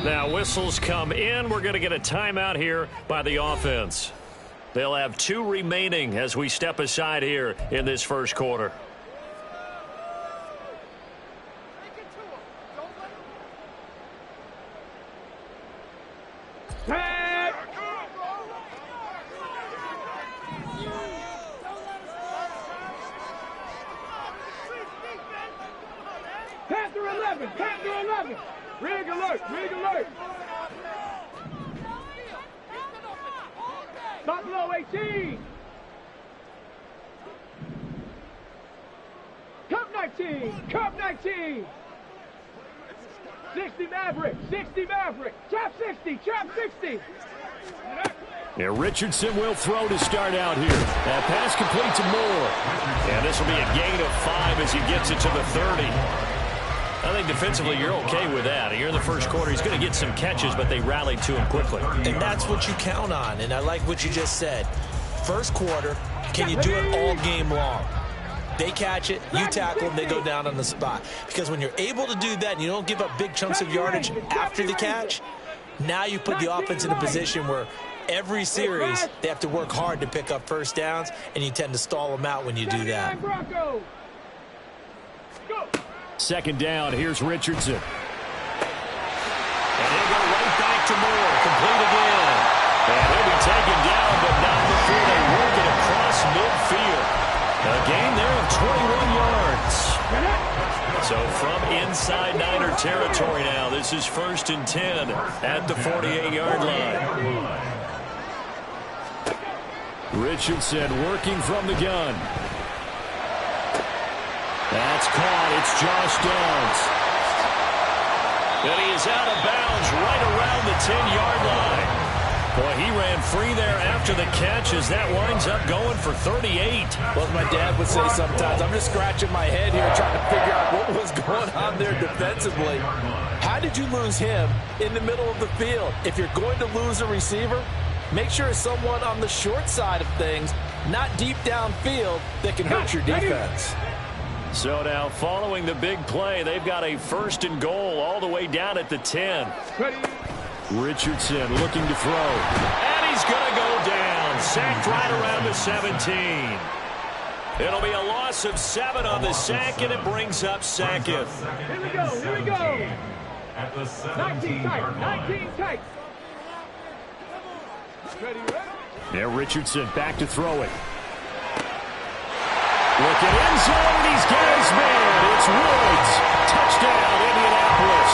Now whistles come in. We're going to get a timeout here by the offense. They'll have 2 remaining as we step aside here in this first quarter. Panther 11, Panther 11. Rig alert, rig alert. Stop below 18. Cup 19, Cup 19. 60 Maverick, 60 Maverick. Trap 60, trap 60. Yeah, Richardson will throw to start out here. That pass complete to Moore. And this will be a gain of 5 as he gets it to the 30. I think defensively you're okay with that. Here in the first quarter, he's going to get some catches, but they rallied to him quickly. And that's what you count on, and I like what you just said. First quarter, can you do it all game long? They catch it, you tackle them, they go down on the spot. Because when you're able to do that and you don't give up big chunks of yardage after the catch, now you put the offense in a position where every series they have to work hard to pick up first downs, and you tend to stall them out when you do that. Second down, here's Richardson. And he'll go right back to Moore, complete again. And he'll be taken down, but not before they work it across midfield. A gain there of 21 yards. So from inside Niner territory now, this is 1st and 10 at the 48-yard line. Richardson working from the gun. That's caught. It's Josh Downs. And he is out of bounds right around the 10-yard line. Boy, he ran free there after the catch as that winds up going for 38. Well, as my dad would say sometimes, I'm just scratching my head here trying to figure out what was going on there defensively. How did you lose him in the middle of the field? If you're going to lose a receiver, make sure it's someone on the short side of things, not deep downfield, that can hurt your defense. So now following the big play, they've got a 1st and goal all the way down at the 10. Richardson looking to throw. And he's going to go down. Sacked right around the 17. It'll be a loss of 7 on the sack, and it brings up Sackett. Here we go, here we go. 19 tight, 19 tight. Ready, ready. Now Richardson back to throw it. Look at end zone, and he's got his man. It's Woods. Touchdown, Indianapolis.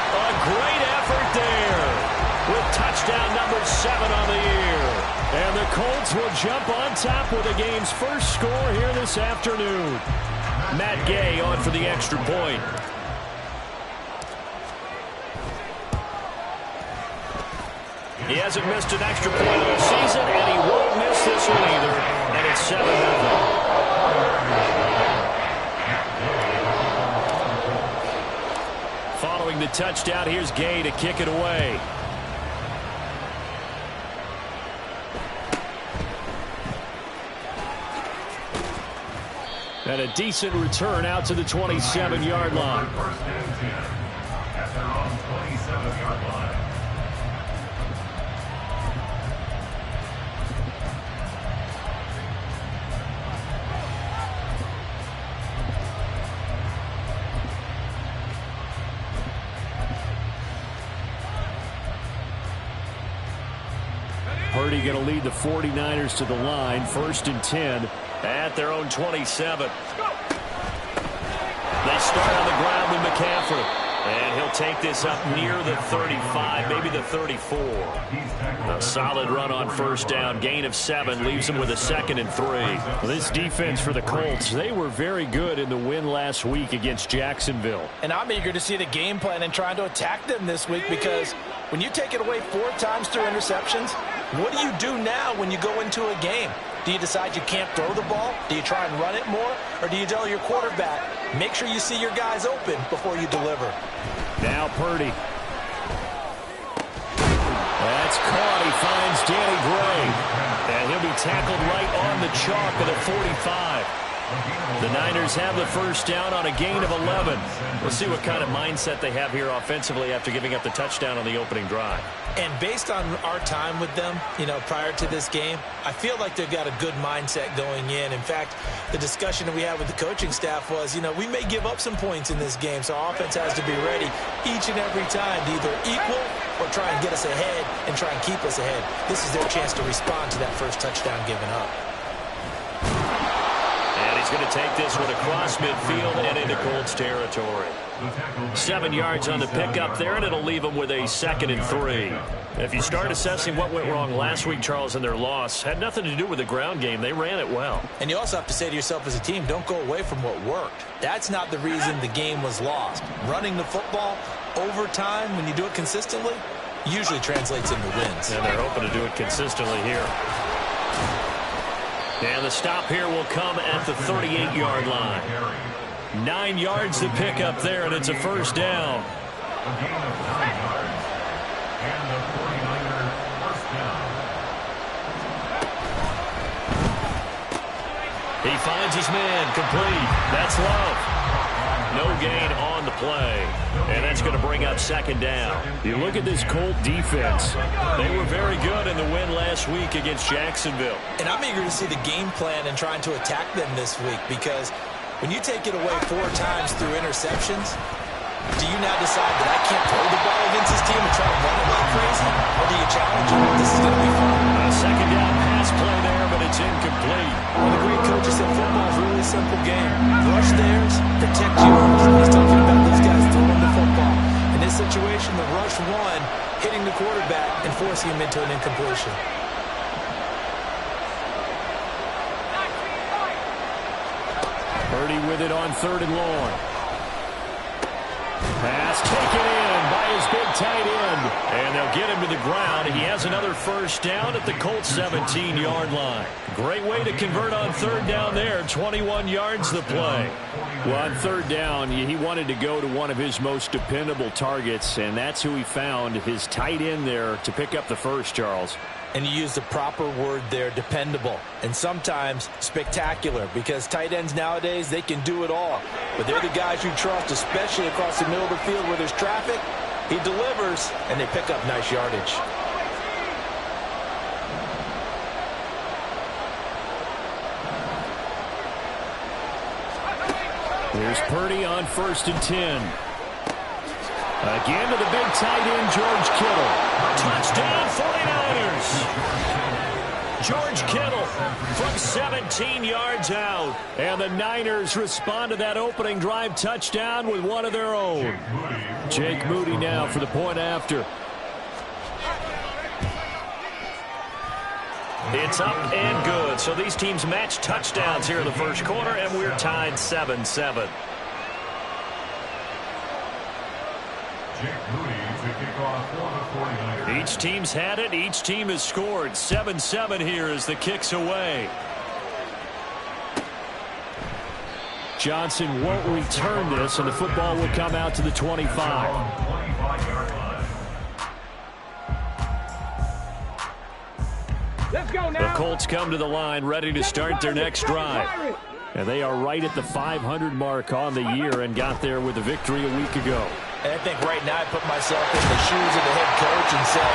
A great effort there with touchdown number 7 on the year. And the Colts will jump on top with the game's first score here this afternoon. Matt Gay on for the extra point. He hasn't missed an extra point all season, and he won't miss this one either. And it's 7-0. Following the touchdown, here's Gay to kick it away. And a decent return out to the 27-yard line. Purdy going to lead the 49ers to the line. 1st and 10 at their own 27. They start on the ground with McCaffrey. And he'll take this up near the 35, maybe the 34. A solid run on 1st down. Gain of 7 leaves him with a 2nd and 3. This defense for the Colts, they were very good in the win last week against Jacksonville. And I'm eager to see the game plan and trying to attack them this week, because when you take it away 4 times through interceptions, what do you do now when you go into a game? Do you decide you can't throw the ball? Do you try and run it more? Or do you tell your quarterback, make sure you see your guys open before you deliver? Now Purdy. That's caught. He finds Danny Gray. And he'll be tackled right on the chalk at the 45. The Niners have the first down on a gain of 11. We'll see what kind of mindset they have here offensively after giving up the touchdown on the opening drive. And based on our time with them, prior to this game, I feel like they've got a good mindset going in. In fact, the discussion that we had with the coaching staff was, we may give up some points in this game, so our offense has to be ready each and every time to either equal or try and get us ahead and try and keep us ahead. This is their chance to respond to that first touchdown given up. He's going to take this one across midfield and into Colts territory. 7 yards on the pickup there, and it'll leave them with a 2nd and 3. If you start assessing what went wrong last week, Charles, in their loss, had nothing to do with the ground game. They ran it well. And you also have to say to yourself as a team, don't go away from what worked. That's not the reason the game was lost. Running the football over time, when you do it consistently, usually translates into wins. And they're hoping to do it consistently here. And the stop here will come at the 38-yard line. 9 yards to pick up there, and it's a first down. A gain of 9 yards. And the 49er first down. He finds his man, complete. That's Love. No gain on the play. And that's going to bring up 2nd down. You look at this Colt defense. They were very good in the win last week against Jacksonville. And I'm eager to see the game plan and trying to attack them this week, because when you take it away 4 times through interceptions, do you now decide that I can't throw the ball against this team and try to run it like crazy? Or do you challenge them? This is going to be fun. A 2nd down pass play there, but it's incomplete. Well, the great coach said football is really a simple game. Rush theirs, protect yours. He's talking about those guys throwing the football. In this situation, the rush won, hitting the quarterback and forcing him into an incompletion. Purdy with it on 3rd and long. Pass taken in by his big tight end. And they'll get him to the ground. He has another first down at the Colts 17-yard line. Great way to convert on 3rd down there. 21 yards the play. Well, on 3rd down, he wanted to go to one of his most dependable targets, and that's who he found, his tight end there, to pick up the first, Charles. And you use the proper word there, dependable, and sometimes spectacular, because tight ends nowadays, they can do it all. But they're the guys you trust, especially across the middle of the field where there's traffic. He delivers, and they pick up nice yardage. Here's Purdy on 1st and 10. Again to the big tight end, George Kittle. Touchdown, 49ers. George Kittle from 17 yards out. And the Niners respond to that opening drive touchdown with one of their own. Jake Moody now for the point after. It's up and good. So these teams match touchdowns here in the first quarter, and we're tied 7-7. Each team's had it. Each team has scored. 7-7 here as the kick's away. Johnson won't return this, and the football will come out to the 25. Let's go now. The Colts come to the line ready to start their next drive. And they are right at the 500 mark on the year and got there with a victory a week ago. And I think right now I put myself in the shoes of the head coach and say,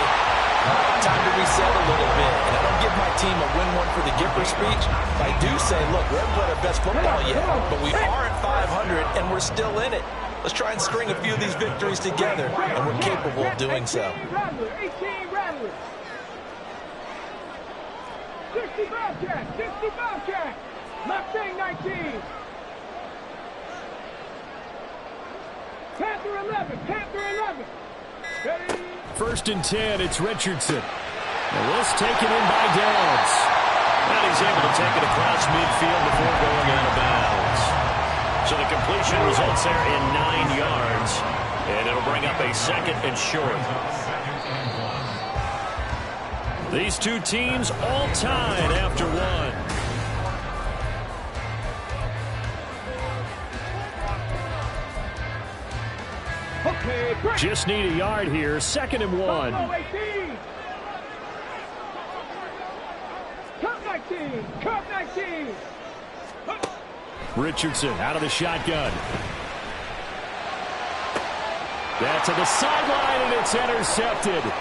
time to reset a little bit. And I don't give my team a win one for the Gipper speech. I do say, look, we haven't played our best football yet, but we are at 500 and we're still in it. Let's try and string a few of these victories together, and we're capable of doing so. 18 Rattler. 60 Bobcat. 60 Bobcat. Mustang 19. Panther 11. Panther 11. Ready. 1st and 10, it's Richardson. And this taken in by Downs. And he's able to take it across midfield before going out of bounds. So the completion results there in 9 yards. And it'll bring up a 2nd and short. These two teams all tied after one. Okay, Just need a yard here. 2nd and 1. Cup 19. Cup 19. Richardson out of the shotgun. That's to the sideline, and it's intercepted.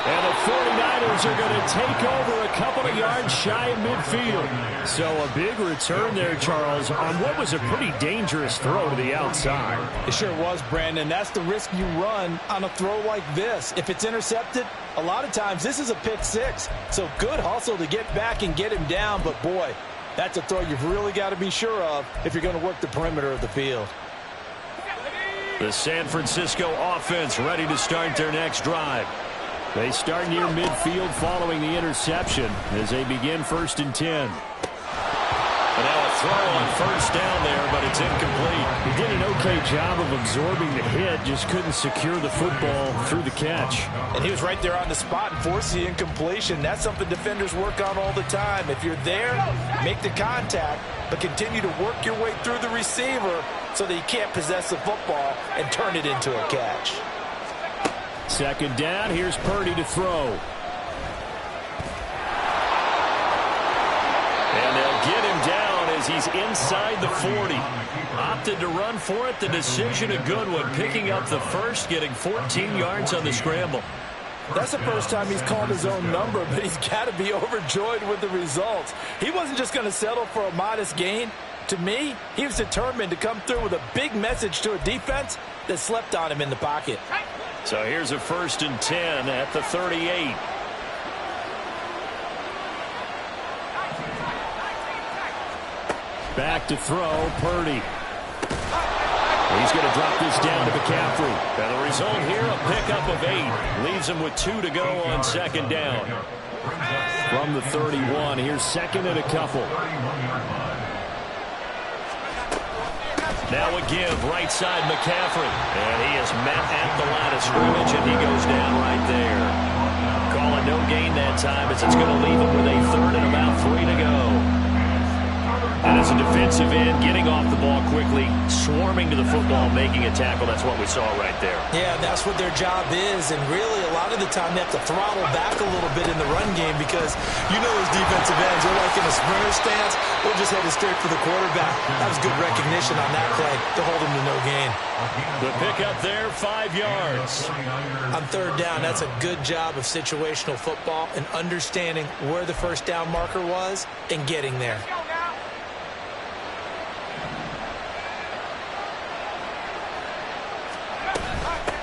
And the 49ers are going to take over a couple of yards shy of midfield. So a big return there, Charles, on what was a pretty dangerous throw to the outside. It sure was, Brandon. That's the risk you run on a throw like this. If it's intercepted, a lot of times this is a pick six. So good hustle to get back and get him down. But, boy, that's a throw you've really got to be sure of if you're going to work the perimeter of the field. The San Francisco offense ready to start their next drive. They start near midfield following the interception as they begin 1st and 10. And now a throw on 1st down there, but it's incomplete. He did an okay job of absorbing the hit, just couldn't secure the football through the catch. And he was right there on the spot and forced the incompletion. That's something defenders work on all the time. If you're there, make the contact, but continue to work your way through the receiver so that you can't possess the football and turn it into a catch. 2nd down, here's Purdy to throw. And they'll get him down as he's inside the 40. Opted to run for it. The decision a good one. Picking up the first, getting 14 yards on the scramble. That's the first time he's called his own number, but he's got to be overjoyed with the results. He wasn't just going to settle for a modest gain. To me, he was determined to come through with a big message to a defense that slept on him in the pocket. So here's a 1st and 10 at the 38. Back to throw, Purdy. He's going to drop this down to McCaffrey. And the result here, a pickup of 8. Leaves him with 2 to go on 2nd down. From the 31, here's 2nd and a couple. Now a give, right side McCaffrey. And he is met at the line of scrimmage, and he goes down right there. Calling no gain that time as it's going to leave him with a 3rd and about 3 to go. And as a defensive end, getting off the ball quickly, swarming to the football, making a tackle. That's what we saw right there. Yeah, that's what their job is. And really, a lot of the time, they have to throttle back a little bit in the run game because you know those defensive ends, they're like in a sprinter stance. They're just headed straight for the quarterback. That was good recognition on that play to hold him to no gain. The pickup there, 5 yards. On 3rd down, that's a good job of situational football and understanding where the 1st down marker was and getting there.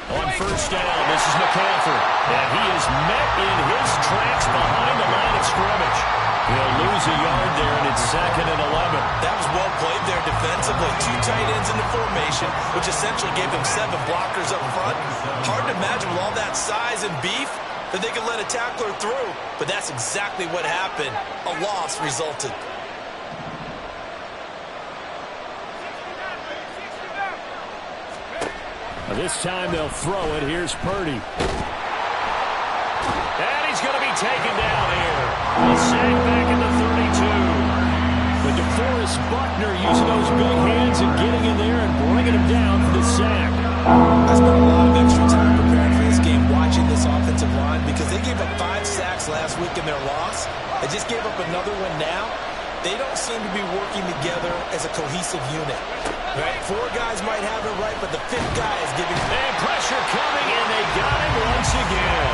On 1st down, this is McCaffrey. And he is met in his tracks behind the line of scrimmage. He'll lose a yard there, and it's 2nd and 11. That was well played there defensively. 2 tight ends in the formation, which essentially gave them 7 blockers up front. Hard to imagine with all that size and beef that they could let a tackler through. But that's exactly what happened. A loss resulted. This time they'll throw it. Here's Purdy. And he's going to be taken down here. A sack back in the 32. But DeForest Buckner using those big hands and getting in there and bringing him down for the sack. I spent a lot of extra time preparing for this game watching this offensive line because they gave up 5 sacks last week in their loss. They just gave up another one now. They don't seem to be working together as a cohesive unit. Right? 4 guys might have it right, but the 5th guy is giving... And pressure coming, and they got him once again.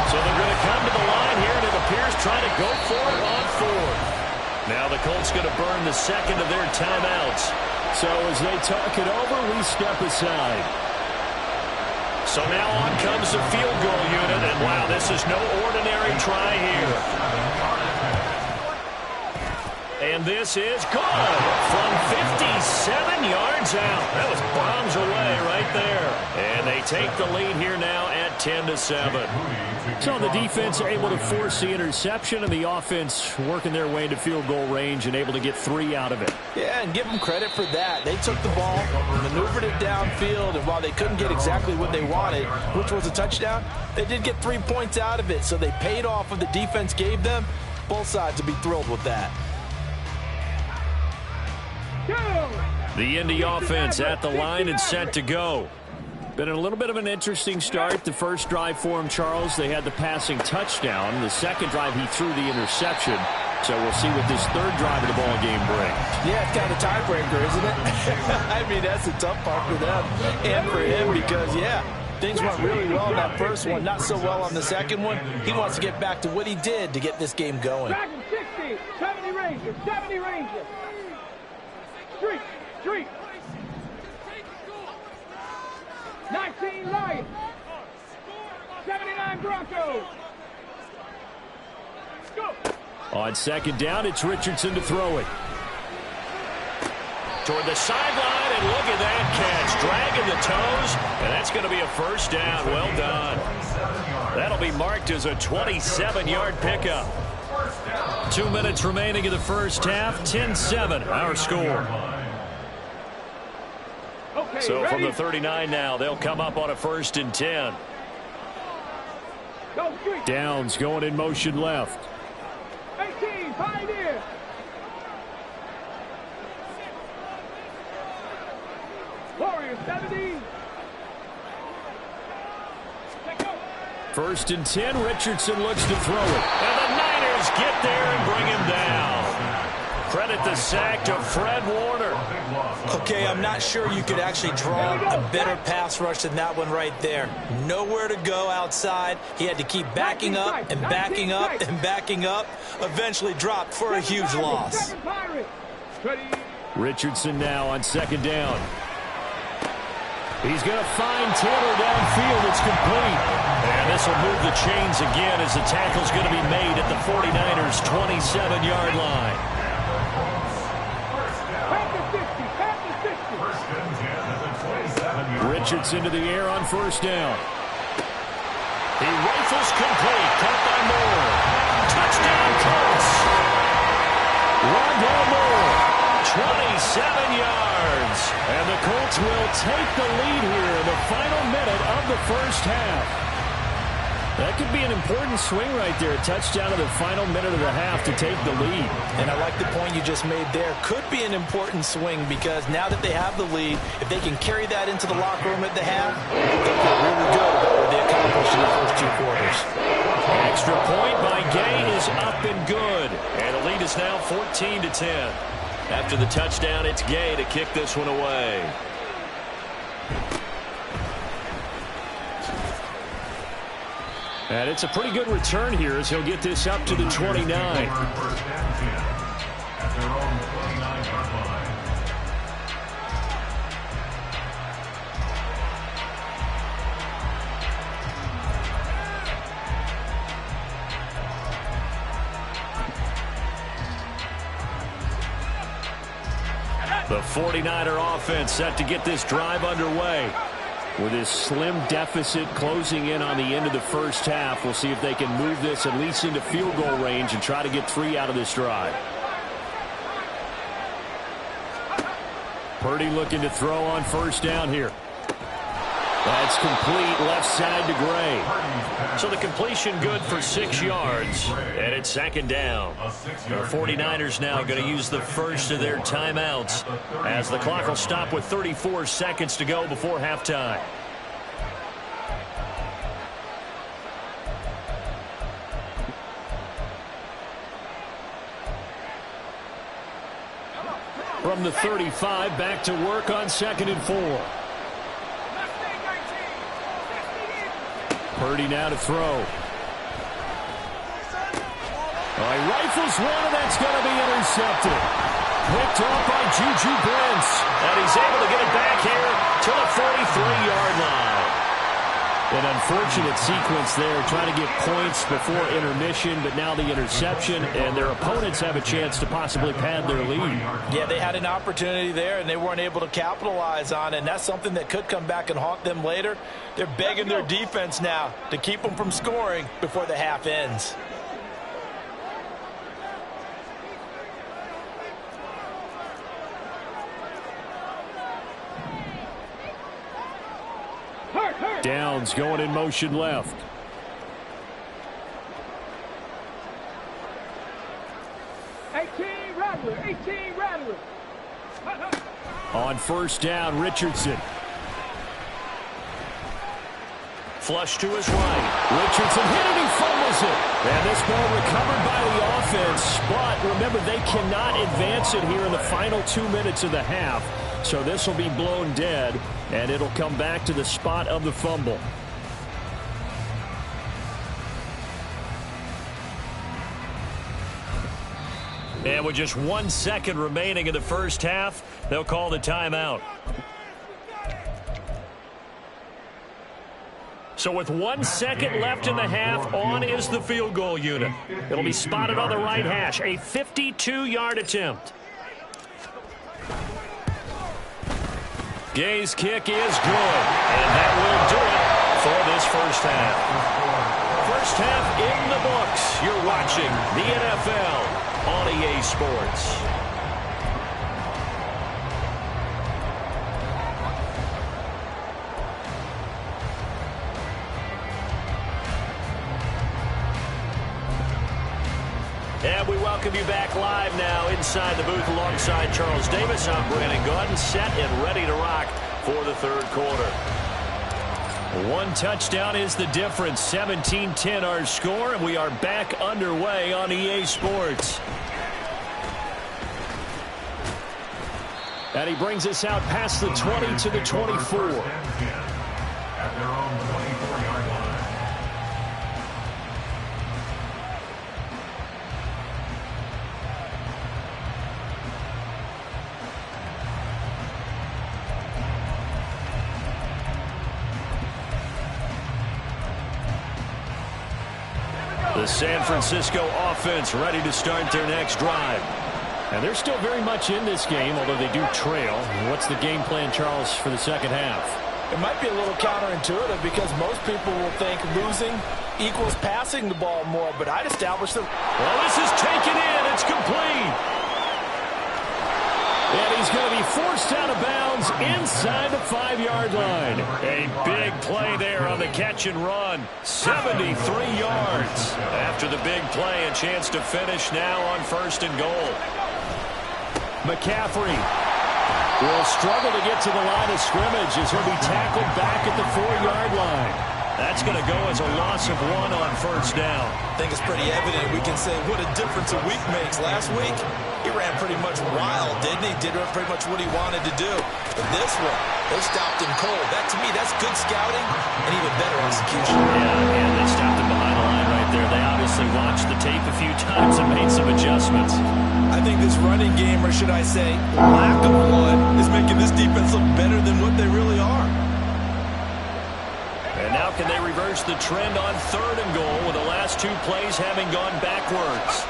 So they're going to come to the line here, and it appears trying to go for it on 4th. Now the Colts going to burn the 2nd of their timeouts. So as they talk it over, we step aside. So now on comes the field goal unit, and wow, this is no ordinary try here. And this is good from 57 yards out. That was bombs away right there. And they take the lead here now at 10-7. So the defense able to force the interception, and the offense working their way to field goal range and able to get 3 out of it. Yeah, and give them credit for that. They took the ball, maneuvered it downfield, and while they couldn't get exactly what they wanted, which was a touchdown, they did get 3 points out of it. So they paid off what the defense gave them. Both sides would be thrilled with that. The Indy offense at the line and set to go. Been a little bit of an interesting start. The first drive for him, Charles, they had the passing touchdown. The second drive, he threw the interception. So we'll see what this third drive of the ball game brings. Yeah, it's kind of a tiebreaker, isn't it? I mean, that's the tough part for them and for him because, yeah, things went really well in that first one, not so well on the second one. He wants to get back to what he did to get this game going. 60, 70 Rangers, 70 Rangers. Street. 19 Lions. 79 Broncos. Go. On second down, it's Richardson to throw it. Toward the sideline, and look at that catch. Dragging the toes, and that's going to be a first down. Well done. That'll be marked as a 27-yard pickup. 2 minutes remaining in the first half. 10-7, our score. Okay, So ready? from the 39 now, they'll come up on a 1st and 10. Go Street. Downs going in motion left. 18, Pioneer. Warriors, 70. First and 10, Richardson looks to throw it. And the Niners get there and bring him down. Credit the sack to Fred Warner. Okay, I'm not sure you could actually draw a better pass rush than that one right there. Nowhere to go outside. He had to keep backing up and backing up and backing up. Eventually dropped for a huge loss. Richardson now on second down. He's going to find Taylor downfield. It's complete. And this will move the chains again as the tackle's going to be made at the 49ers' 27-yard line. Richardson to the air on first down. He rifles complete. Caught by Moore. Touchdown Colts. Rondale Moore. 27 yards. And the Colts will take the lead here in the final minute of the first half. That could be an important swing right there. A touchdown in the final minute of the half to take the lead. And I like the point you just made there. Could be an important swing because now that they have the lead, if they can carry that into the locker room at the half, they'll feel really good about what they accomplished in the first 2 quarters. Extra point by Gay is up and good. And the lead is now 14-10. After the touchdown, it's Gay to kick this one away. And it's a pretty good return here as he'll get this up to the 29. The 49er offense set to get this drive underway. With this slim deficit closing in on the end of the first half, we'll see if they can move this at least into field goal range and try to get 3 out of this drive. Purdy looking to throw on first down here. That's complete left side to Gray. So the completion good for 6 yards, and it's 2nd down. The 49ers now going to use the first of their timeouts as the clock will stop with 34 seconds to go before halftime. From the 35, back to work on 2nd and 4. Purdy now to throw. He rifles one, and that's going to be intercepted. Picked off by Juju Brents. And he's able to get it back here to the 43-yard line. An unfortunate sequence there, trying to get points before intermission, but now the interception, and their opponents have a chance to possibly pad their lead. Yeah, they had an opportunity there, and they weren't able to capitalize on it, and that's something that could come back and haunt them later. They're begging their defense now to keep them from scoring before the half ends. Downs going in motion left. Rattler. On first down, Richardson. Flush to his right. Richardson hit it, he fumbles it. And this ball recovered by the offense. But remember, they cannot advance it here in the final 2 minutes of the half. So this will be blown dead, and it'll come back to the spot of the fumble. And with just 1 second remaining in the first half, they'll call the timeout. So with 1 second left in the half, on is the field goal unit. It'll be spotted on the right hash. A 52-yard attempt. Gay's kick is good. And that will do it for this first half. First half in the books. You're watching the NFL on EA Sports. And we welcome you back live now inside the booth alongside Charles Davis. I'm Brandon Gaudin, set and ready to rock for the third quarter. One touchdown is the difference. 17-10 our score, and we are back underway on EA Sports. And he brings us out past the 20 to the 24. At their own 24-yard line. The San Francisco offense ready to start their next drive. And they're still very much in this game, although they do trail. What's the game plan, Charles, for the second half? It might be a little counterintuitive because most people will think losing equals passing the ball more, but I'd establish that. Well, this is taken in. It's complete. And he's going to be forced out of bounds inside the 5-yard line. A big play there on the catch and run. 73 yards. After the big play, a chance to finish now on 1st and goal. McCaffrey will struggle to get to the line of scrimmage as he'll be tackled back at the 4-yard line. That's going to go as a loss of 1 on 1st down. I think it's pretty evident. We can say what a difference a week makes. Last week, he ran pretty much wild, didn't he? Did pretty much what he wanted to do. But this one, they stopped him cold. That, to me, that's good scouting and even better execution. Yeah, and they stopped him behind the line right there. They obviously watched the tape a few times and made some adjustments. I think this running game, or should I say lack of one, is making this defense look better than what they really are. And now can they reverse the trend on 3rd and goal with the last 2 plays having gone backwards?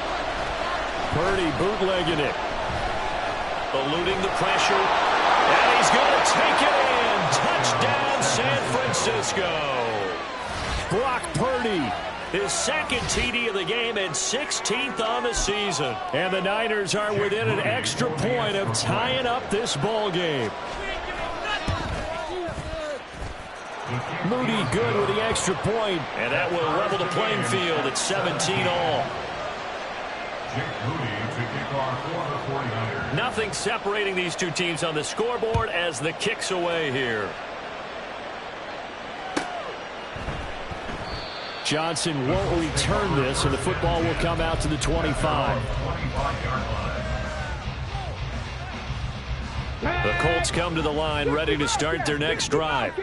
Purdy bootlegging it. Eluding the pressure. And he's going to take it in. Touchdown, San Francisco. Brock Purdy, his 2nd TD of the game and 16th on the season. And the Niners are within an extra point of tying up this ball game. Moody good with the extra point, and that will level the playing field at 17-all. Nothing separating these two teams on the scoreboard as the kick's away here. Johnson won't return this, and the football will come out to the 25. The Colts come to the line ready to start their next drive.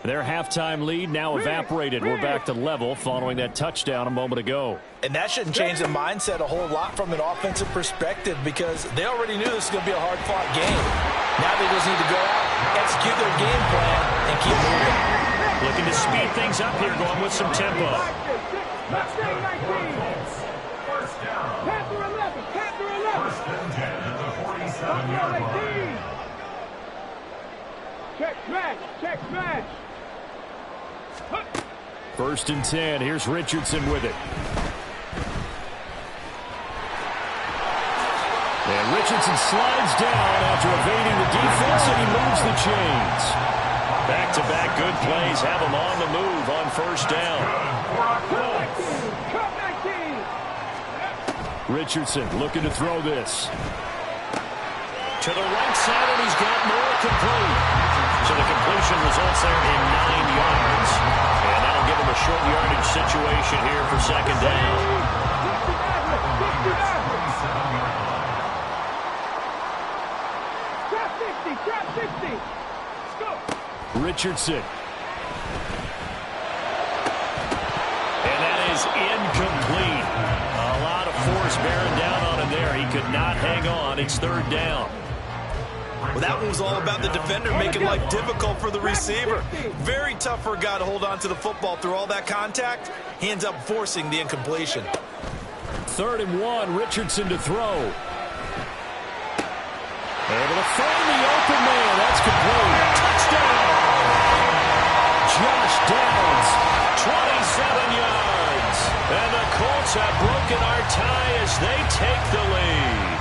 Their halftime lead now evaporated. We're back to level following that touchdown a moment ago. And that shouldn't change the mindset a whole lot from an offensive perspective because they already knew this was going to be a hard-fought game. Now they just need to go out, execute their game plan, and keep moving. Looking to speed things up here, going with some tempo. First down. Panther 11. Panther 11. First and 10 at the 47-yard line. Check smash. Check smash. 1st and 10. Here's Richardson with it. And Richardson slides down after evading the defense, and he moves the chains. Back-to-back good plays have him on the move on 1st down. Cut back team. Richardson looking to throw this. To the right side, and he's got more complete. So the completion results there in 9 yards. And now give him a short yardage situation here for second down. 60. Let's go. Richardson. And that is incomplete. A lot of force bearing down on him there. He could not hang on. It's third down. Well, that one was all about the defender making life difficult for the receiver. Very tough for a guy to hold on to the football through all that contact. He ends up forcing the incompletion. 3rd and 1, Richardson to throw. Able to find the open man. That's complete. Touchdown! Josh Downs, 27 yards. And the Colts have broken our tie as they take the lead.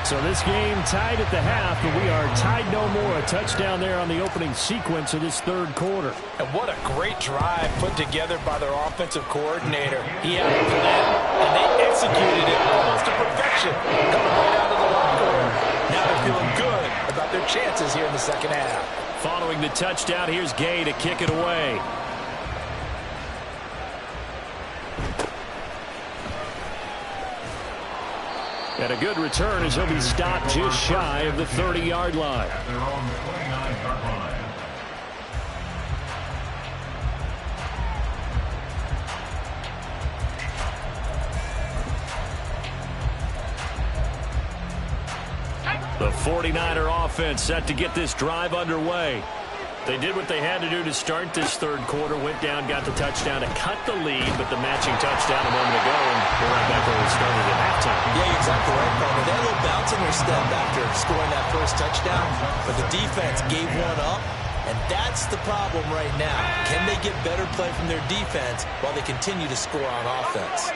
So this game tied at the half, but we are tied no more. A touchdown there on the opening sequence of this third quarter. And what a great drive put together by their offensive coordinator. He had a plan, and they executed it almost to perfection. Coming right out of the locker room. Now they're feeling good about their chances here in the second half. Following the touchdown, here's Gay to kick it away. And a good return as he'll be stopped just shy of the 30-yard line. At their own 29-yard line. The 49er offense set to get this drive underway. They did what they had to do to start this third quarter, went down, got the touchdown to cut the lead, but the matching touchdown a moment ago, and we're right back where we started at halftime. Yeah, you're exactly right, Coleman. They had a little bounce in their step after scoring that first touchdown, but the defense gave one up, and that's the problem right now. Can they get better play from their defense while they continue to score on offense?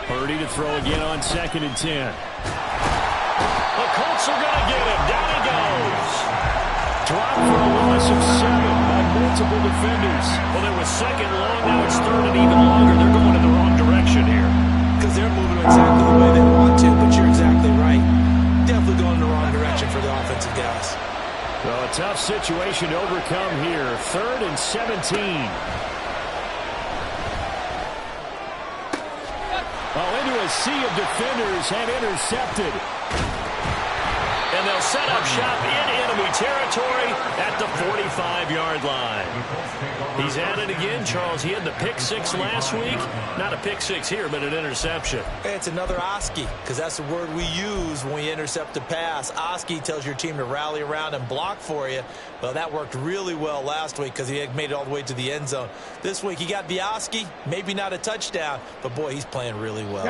Purdy to throw again on 2nd and 10. The Colts are going to get him. Down he goes. Dropped for a loss of 7 by multiple defenders. Well, it was 2nd long. Now it's 3rd and even longer. They're going in the wrong direction here. Because they're moving exactly the way they want to, but you're exactly right. Definitely going in the wrong direction for the offensive guys. Well, a tough situation to overcome here. 3rd and 17. Into a sea of defenders and intercepted. And they'll set up shop in enemy territory at the 45-yard line. He's at it again, Charles. He had the pick 6 last week. Not a pick 6 here, but an interception. It's another Oski, because that's the word we use when we intercept a pass. Oski tells your team to rally around and block for you. Well, that worked really well last week because he had made it all the way to the end zone. This week, he got the Oski, maybe not a touchdown, but boy, he's playing really well.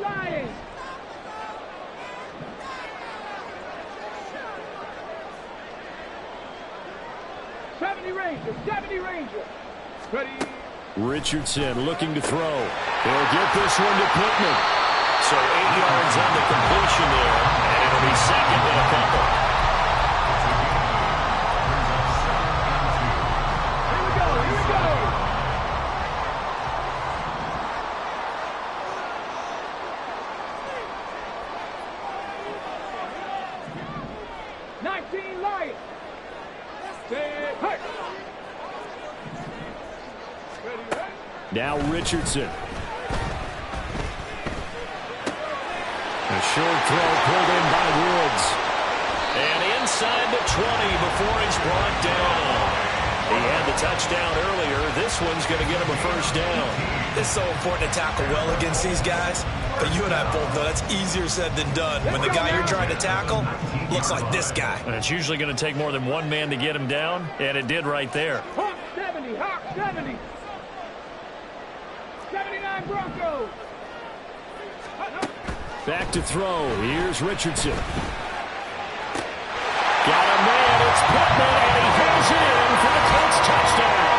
Lions. 70 Ranger. Ready. Richardson looking to throw. They'll get this one to Pittman. So 8 yards on the completion there, and it'll be 2nd and a couple. Here we go. 19 Lions. Stay hurt. Now Richardson. A short throw pulled in by Woods. And inside the 20 before he's brought down. He had the touchdown earlier. This one's going to get him a first down. It's so important to tackle well against these guys, but you and I both know that's easier said than done. When the guy you're trying to tackle looks like this guy. And it's usually going to take more than one man to get him down, and it did right there. Hawk 70. 79 Broncos. Back to throw. Here's Richardson. Got a man. It's Pittman, and he goes in for the Colts touchdown.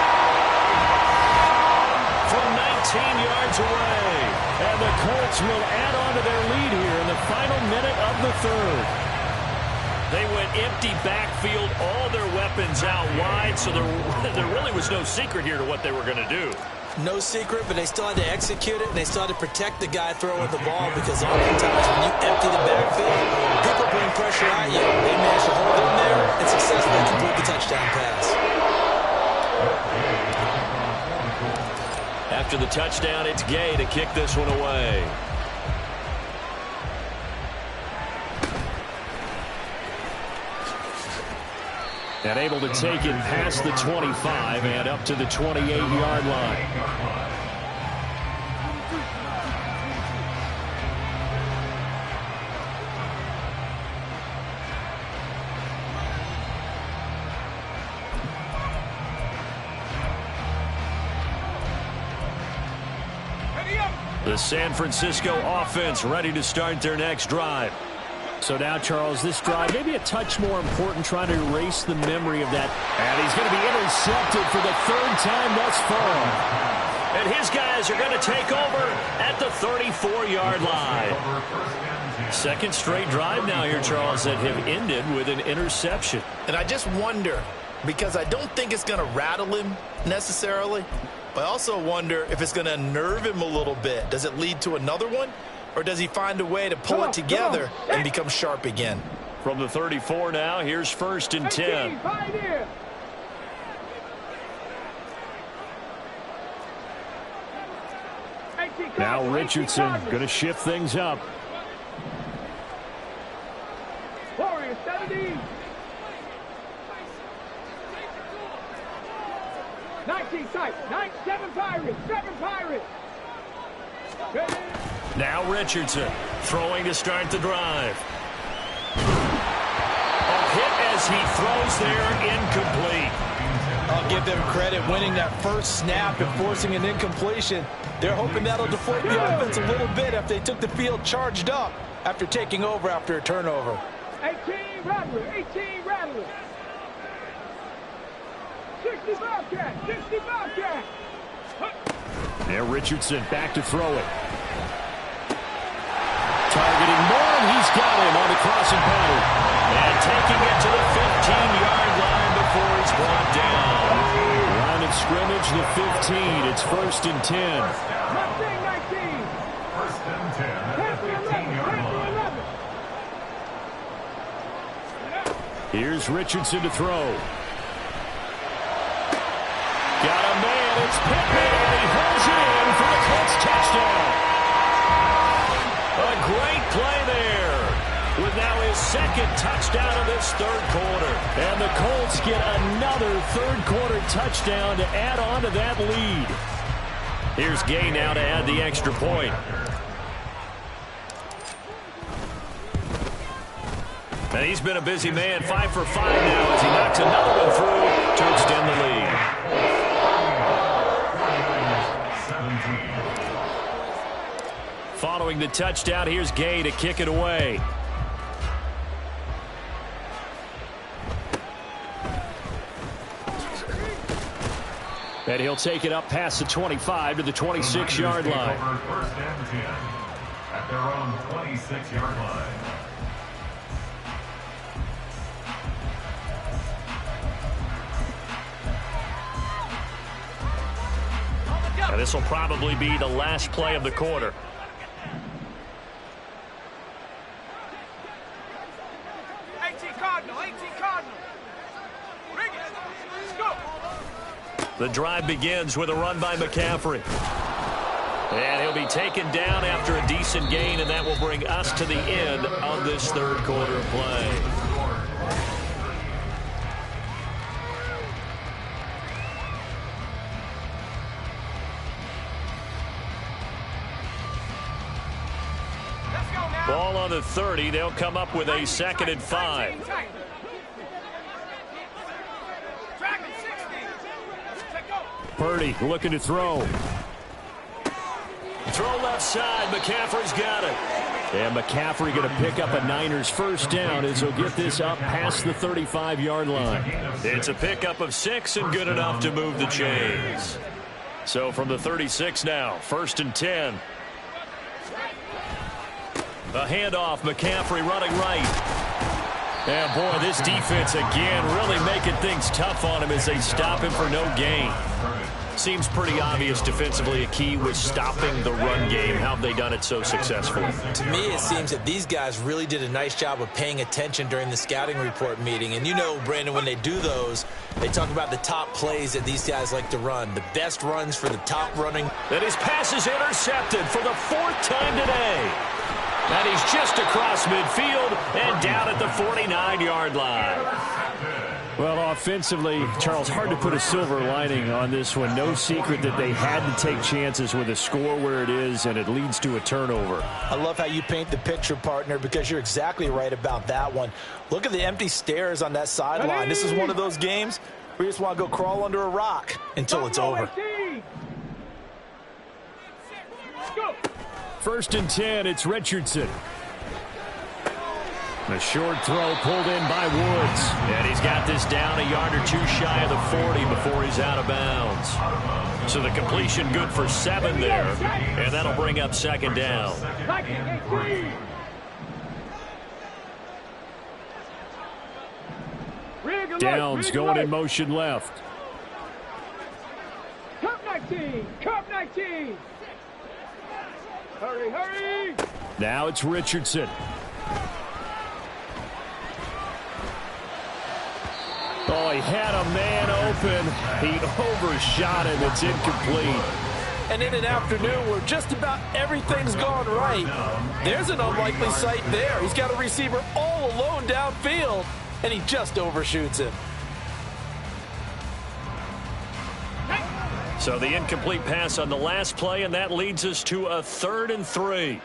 From 19 yards away. And the Colts will add on to their lead here in the final minute of the third. They went empty backfield, all their weapons out wide, so there really was no secret here to what they were going to do. No secret, but they still had to execute it, and they still had to protect the guy throwing the ball, because oftentimes when you empty the backfield, people bring pressure at you. They managed to hold in there and successfully complete the touchdown pass. After the touchdown, it's Gay to kick this one away. And able to take it past the 25 and up to the 28-yard line. The San Francisco offense ready to start their next drive. So now, Charles, this drive maybe a touch more important, trying to erase the memory of that. And he's going to be intercepted for the third time thus far. And his guys are going to take over at the 34-yard line. Second straight drive now here, Charles, that have ended with an interception. And I just wonder, because I don't think it's going to rattle him necessarily, but I also wonder if it's going to unnerve him a little bit. Does it lead to another one? Or does he find a way to pull it together and become sharp again? From the 34 now, here's 1st and 10. Now Richardson going to shift things up. Warriors 17. 19 sight. 7 Pirates. 7 Pirates. Now Richardson throwing to start the drive. A hit as he throws there, incomplete. I'll give them credit winning that first snap and forcing an incompletion. They're hoping that'll deflate the offense a little bit if they took the field charged up after taking over after a turnover. 18 Rattler. 18 Rattler. 60 Bobcat. 60 Bobcat. Now Richardson back to throw it. Targeting Moore, and he's got him on the crossing pattern. And taking it to the 15-yard line before he's brought down. Line of scrimmage, the 15. It's 1st and 10. 19. 1st and 10 at the 15-yard line. Here's Richardson to throw. Got a man, it's Pittman, and he holds it in for the Colts touchdown. A great play there, with now his second touchdown of this third quarter. And the Colts get another third-quarter touchdown to add on to that lead. Here's Gay now to add the extra point. And he's been a busy man, 5 for 5 now as he knocks another one through to extend the lead. 17. Following the touchdown, here's Gay to kick it away. And he'll take it up past the 25 to the 26-yard line. 1st and 10 at their own 26-yard line. And this will probably be the last play of the quarter. The drive begins with a run by McCaffrey. And he'll be taken down after a decent gain, and that will bring us to the end of this third quarter of play. Ball on the 30. They'll come up with a 2nd and 5. Purdy looking to throw. Throw left side. McCaffrey's got it. And McCaffrey going to pick up a Niners first down as he'll get this up past the 35-yard line. It's a pickup of 6 and good enough to move the chains. So from the 36 now, 1st and 10. A handoff, McCaffrey running right. And boy, this defense again really making things tough on him as they stop him for no gain. Seems pretty obvious defensively a key was stopping the run game. How have they done it so successfully? To me, it seems that these guys really did a nice job of paying attention during the scouting report meeting. And you know, Brandon, when they do those, they talk about the top plays that these guys like to run, the best runs for the top running. And his pass is intercepted for the 4th time today. And he's just across midfield and down at the 49-yard line. Well, offensively, Charles, hard to put a silver lining on this one. No secret that they had to take chances with a score where it is, and it leads to a turnover. I love how you paint the picture, partner, because you're exactly right about that one. Look at the empty stairs on that sideline. This is one of those games where you just want to go crawl under a rock until it's over. 1st and 10, it's Richardson. A short throw pulled in by Woods. And he's got this down a yard or 2 shy of the 40 before he's out of bounds. So the completion good for 7 there. And that'll bring up 2nd down. Downs going in motion left. Cup 19! Cup 19! Hurry, hurry! Now it's Richardson. Oh, he had a man open. He overshot him. It's incomplete. And in an afternoon where just about everything's gone right, there's an unlikely sight there. He's got a receiver all alone downfield, and he just overshoots him. So the incomplete pass on the last play, and that leads us to a 3rd and 3.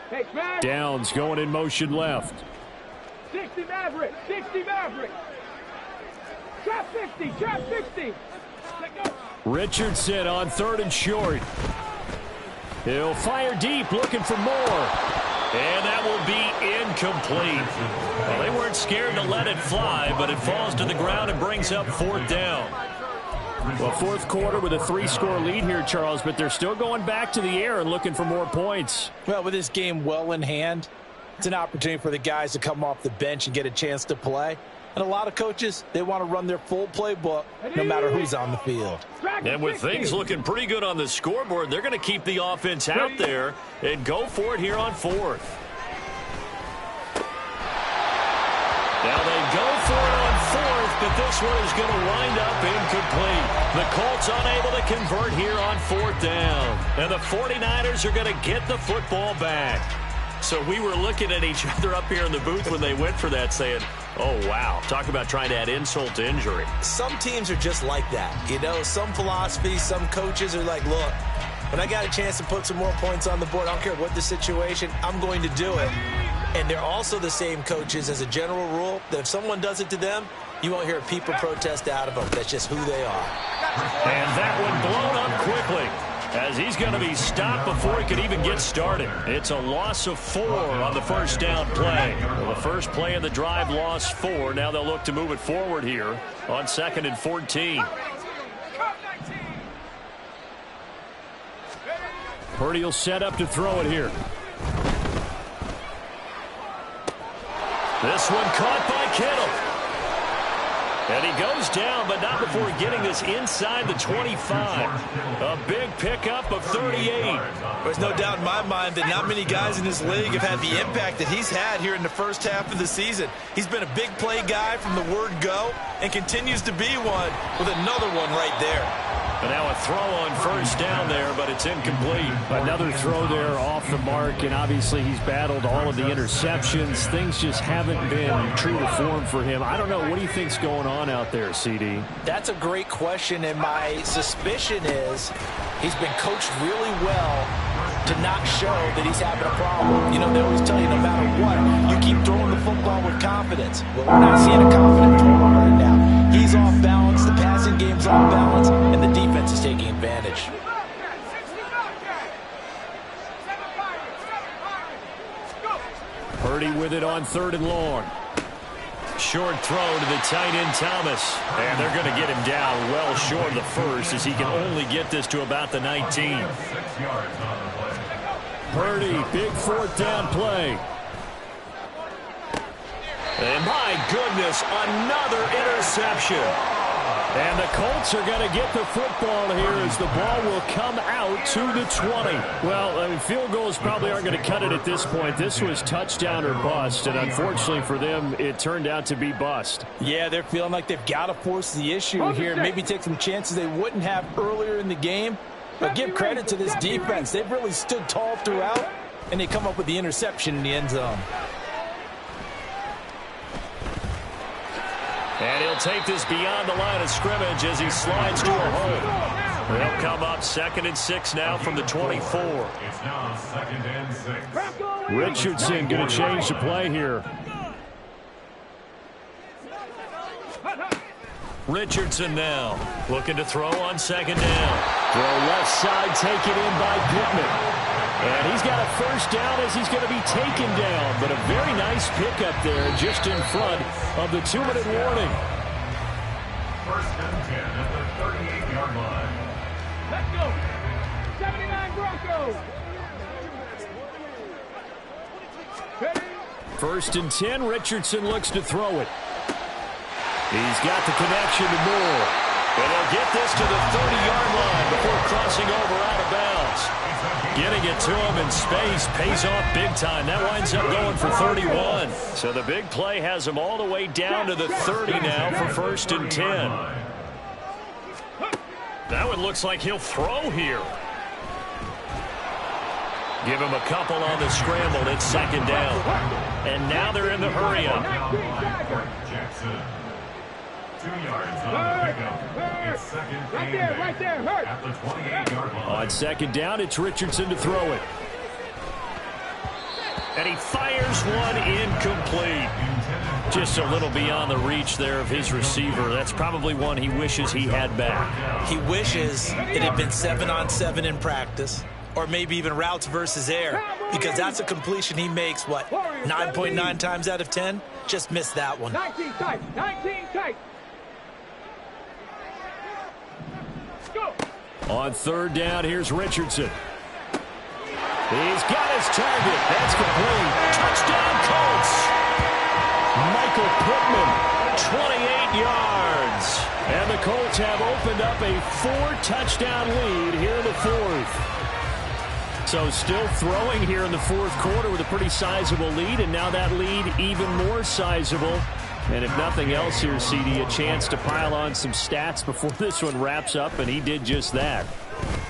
Downs going in motion left. 60 Maverick! 60 Maverick! Trap 60! Trap 60! Richardson on 3rd and short. He'll fire deep, looking for more. And that will be incomplete. Well, they weren't scared to let it fly, but it falls to the ground and brings up 4th down. Well, 4th quarter with a 3-score lead here, Charles, but they're still going back to the air and looking for more points. Well, with this game well in hand, it's an opportunity for the guys to come off the bench and get a chance to play. And a lot of coaches, they want to run their full playbook no matter who's on the field. And with things looking pretty good on the scoreboard, they're going to keep the offense out there and go for it here on 4th. Now they go for it on 4th, but this one is going to wind up incomplete. The Colts unable to convert here on 4th down. And the 49ers are going to get the football back. So we were looking at each other up here in the booth when they went for that saying, oh, wow, talk about trying to add insult to injury. Some teams are just like that. You know, some philosophies, some coaches are like, look, when I got a chance to put some more points on the board, I don't care what the situation, I'm going to do it. And they're also the same coaches as a general rule that if someone does it to them, you won't hear a people protest out of them. That's just who they are. And that one blown up quickly, as he's going to be stopped before he could even get started. It's a loss of 4 on the 1st down play. Well, the first play of the drive lost 4. Now they'll look to move it forward here on 2nd and 14. Purdy will set up to throw it here. This one caught by Kittle. And he goes down, but not before getting this inside the 25. A big pickup of 38. There's no doubt in my mind that not many guys in this league have had the impact that he's had here in the first half of the season. He's been a big play guy from the word go and continues to be one with another one right there. And now a throw on 1st down there, but it's incomplete. Another throw there off the mark, and obviously he's battled all of the interceptions. Things just haven't been true to form for him. I don't know. What do you think's going on out there, CD? That's a great question, and my suspicion is he's been coached really well to not show that he's having a problem. You know, they always tell you no matter what, you keep throwing the football with confidence. Well, we're not seeing a confident thrower now. He's off balance, the passing game's off balance, and the defense is taking advantage. Purdy with it on 3rd and long. Short throw to the tight end Thomas. And they're going to get him down well short of the 1st as he can only get this to about the 19. Purdy, big 4th down play. And my goodness, another interception. And the Colts are going to get the football here as the ball will come out to the 20. Well, I mean, field goals probably aren't going to cut it at this point. This was touchdown or bust, and unfortunately for them, it turned out to be bust. Yeah, they're feeling like they've got to force the issue here and maybe take some chances they wouldn't have earlier in the game. But give credit to this defense. They've really stood tall throughout, and they come up with the interception in the end zone. And he'll take this beyond the line of scrimmage as he slides to a hole. They'll come up 2nd and 6 now from the 24. It's now 2nd and 6. Richardson going to change the play here. Richardson now looking to throw on 2nd down. Throw left side taken in by Pittman. And he's got a first down as he's going to be taken down. But a very nice pickup there just in front of the 2-minute warning. 1st and 10 at the 38-yard line. Let's go. 79 Broncos. 1st and 10. Richardson looks to throw it. He's got the connection to Moore. And he'll get this to the 30-yard line before crossing over out of bounds. Getting it to him in space pays off big time. That winds up going for 31. So the big play has him all the way down to the 30 now for 1st and 10. That one looks like he'll throw here. Give him a couple on the scramble. It's 2nd down. And now they're in the hurry up. Jackson. 2 yards on the pickup. It's 2nd Right and there, 8 right there, hurt. at the 28-yard line. On 2nd down, it's Richardson to throw it. And he fires one incomplete. Just a little beyond the reach there of his receiver. That's probably one he wishes he had back. He wishes it had been 7-on-7 in practice, or maybe even routes versus air, because that's a completion he makes, 9.9 times out of 10? Just missed that one. 19 tight, 19 tight. Go. On 3rd down, here's Richardson. He's got his target. That's complete. Touchdown, Colts. Michael Pittman, 28 yards. And the Colts have opened up a 4-touchdown lead here in the 4th. So still throwing here in the 4th quarter with a pretty sizable lead, and now that lead even more sizable. And if nothing else here, CD, a chance to pile on some stats before this one wraps up, and he did just that.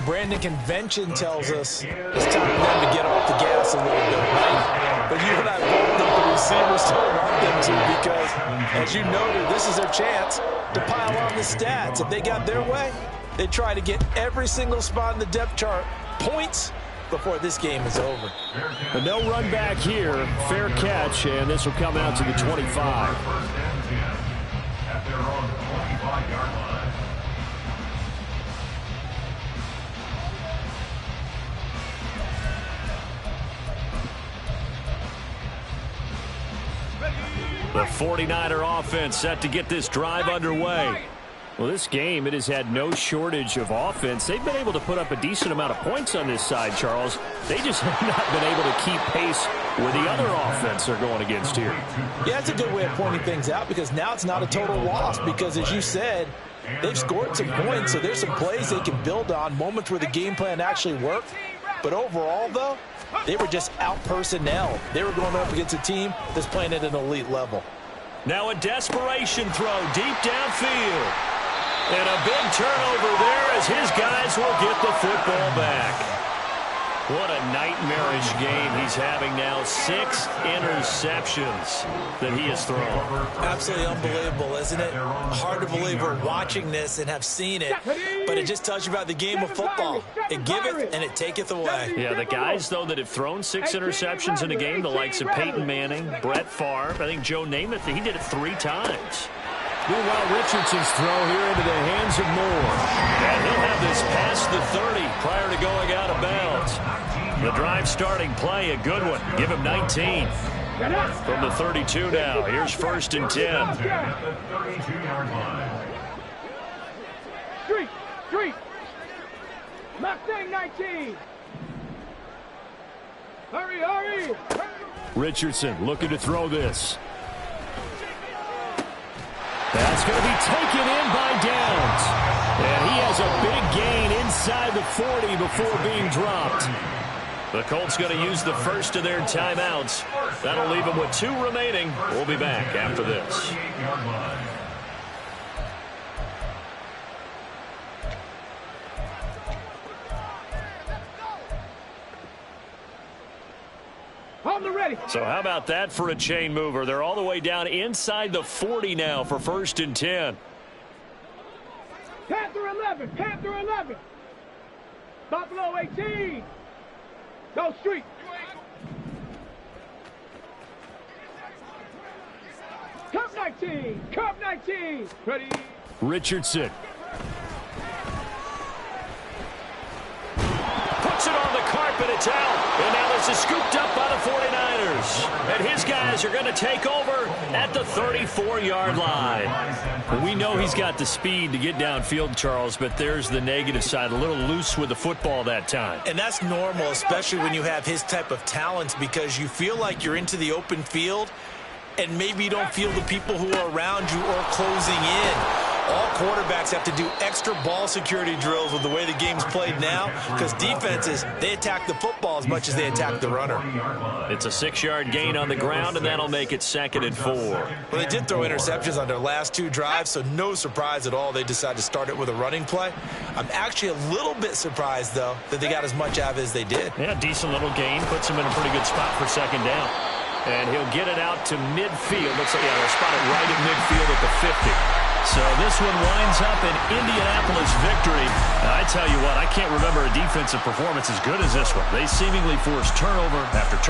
Brandon, convention tells us it's time for them to get off the gas a little bit, right? But you and I both think the receivers don't want them to, because, as you noted, this is their chance to pile on the stats. If they got their way, they try to get every single spot in the depth chart points before this game is over. But no run back here. Fair catch, and this will come out to the 25. 1st and 10 at their own 25-yard line. The 49er offense set to get this drive underway. Well, this game, it has had no shortage of offense. They've been able to put up a decent amount of points on this side, Charles. They just have not been able to keep pace with the other offense they're going against here. Yeah, it's a good way of pointing things out, because now it's not a total loss, because, as you said, they've scored some points, so there's some plays they can build on, moments where the game plan actually worked. But overall, though, they were just out-personnel. They were going up against a team that's playing at an elite level. Now a desperation throw deep downfield. And a big turnover there as his guys will get the football back. What a nightmarish game he's having now. 6 interceptions that he has thrown. Absolutely unbelievable, isn't it? Hard to believe we're watching this and have seen it, but it just tells you about the game of football. It giveth and it taketh away. Yeah, the guys, though, that have thrown 6 interceptions in a game, the likes of Peyton Manning, Brett Favre, I think Joe Namath, he did it 3 times. Meanwhile, Richardson's throw here into the hands of Moore. And he'll have this past the 30 prior to going out of bounds. The drive starting play, a good one. Give him 19. From the 32 now. Here's 1st and 10. At the 32-yard line. Street. Mustang 19. Hurry. Richardson looking to throw this. That's going to be taken in by Downs. And he has a big gain inside the 40 before being dropped. The Colts going to use the first of their timeouts. That'll leave them with 2 remaining. We'll be back after this. Hold the ready. So how about that for a chain mover? They're all the way down inside the 40 now for 1st and 10. Panther 11. Panther 11. Buffalo 18. Go street. Cup 19. Cup 19. Ready. Richardson. Puts it on the carpet. It's out. And now this is scooped up by the 49ers. And his guys are going to take over at the 34-yard line. We know he's got the speed to get downfield, Charles, but there's the negative side. A little loose with the football that time. And that's normal, especially when you have his type of talents, because you feel like you're into the open field and maybe you don't feel the people who are around you or closing in. All quarterbacks have to do extra ball security drills with the way the game's played now, because defenses, they attack the football as much as they attack the runner. It's a 6-yard gain on the ground, and that'll make it 2nd and 4. Well, they did throw interceptions on their last 2 drives, so no surprise at all they decided to start it with a running play. I'm actually a little bit surprised, though, that they got as much out of it as they did. Yeah, decent little gain. Puts him in a pretty good spot for 2nd down. And he'll get it out to midfield. Looks like, yeah, they'll spot it right at midfield at the 50. So this one winds up an Indianapolis victory. I tell you what, I can't remember a defensive performance as good as this one. They seemingly forced turnover after turnover.